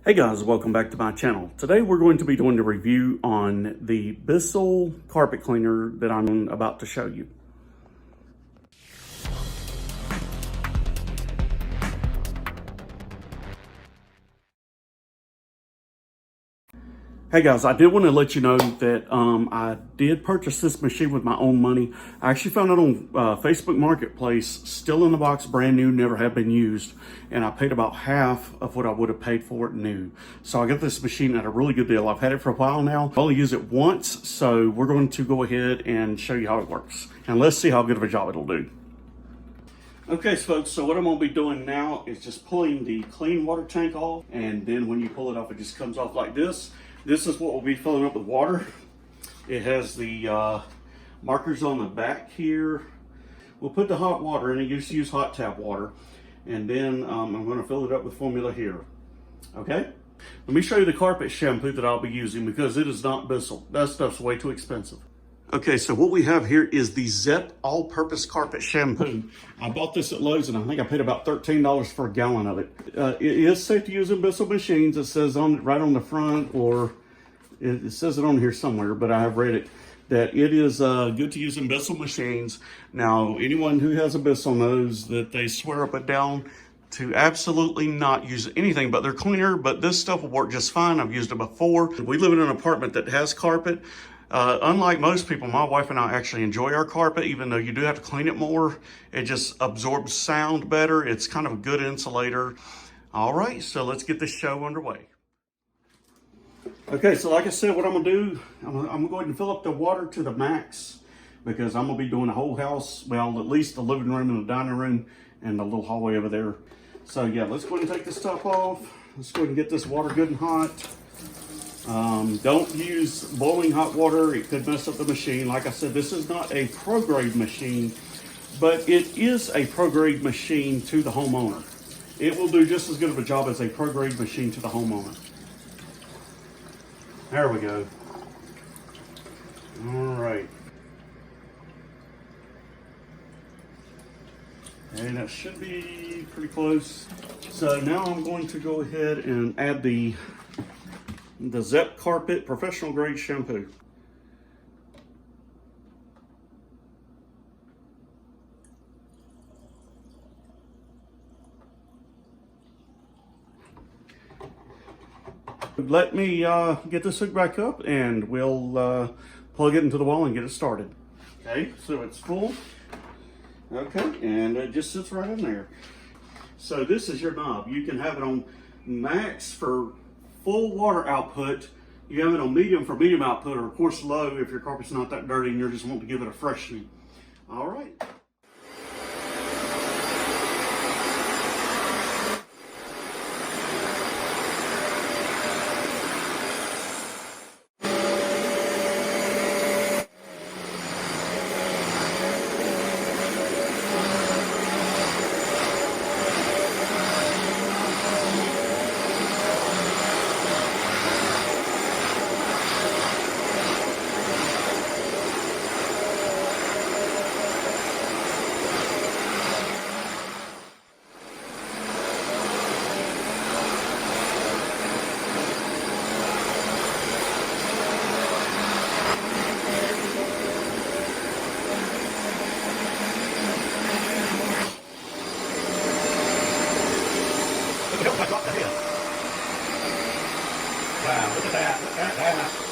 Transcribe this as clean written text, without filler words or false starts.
Hey guys, welcome back to my channel. Today we're going to be doing a review on the Bissell carpet cleaner that I'm about to show you. Hey guys, I did want to let you know that I did purchase this machine with my own money. I actually found it on Facebook Marketplace, still in the box, brand new, never have been used. And I paid about half of what I would have paid for it new. So I got this machine at a really good deal. I've had it for a while now. I've only used it once, so we're going to go ahead and show you how it works. And let's see how good of a job it'll do. Okay, folks, so what I'm going to be doing now is just pulling the clean water tank off. And then when you pull it off, it just comes off like this. This is what we'll be filling up with water. It has the markers on the back here. We'll put the hot water in. I used to use hot tap water. And then I'm going to fill it up with formula here. Okay? Let me show you the carpet shampoo that I'll be using because it is not Bissell. That stuff's way too expensive. Okay, so what we have here is the Zep All-Purpose Carpet Shampoo. I bought this at Lowe's and I think I paid about $13 for a gallon of it. It is safe to use in Bissell machines. It says on right on the front, or it says it on here somewhere, but I have read it, that it is good to use in Bissell machines. Now, anyone who has a Bissell knows that they swear up and down to absolutely not use anything but their cleaner, but this stuff will work just fine. I've used it before. We live in an apartment that has carpet. Unlike most people, my wife and I actually enjoy our carpet, even though you do have to clean it more. It just absorbs sound better. It's kind of a good insulator. All right, so let's get this show underway. Okay, so like I said, what I'm gonna do, I'm gonna go ahead and fill up the water to the max because I'm gonna be doing the whole house, well, at least the living room and the dining room and the little hallway over there. So yeah, let's go ahead and take this stuff off. Let's go ahead and get this water good and hot. Don't use boiling hot water. It could mess up the machine. Like I said, this is not a pro-grade machine, but it is a pro-grade machine to the homeowner. It will do just as good of a job as a pro-grade machine to the homeowner. There we go. All right. And that should be pretty close. So now I'm going to go ahead and add the Zep Carpet Professional Grade Shampoo. Let me get this hooked back up and we'll plug it into the wall and get it started. Okay, so it's full. Okay, and it just sits right in there. So this is your knob. You can have it on max for full water output. You have it on medium for medium output, or of course low if your carpet's not that dirty and you're just wanting to give it a freshening. All right. Wow, look at that, look at that.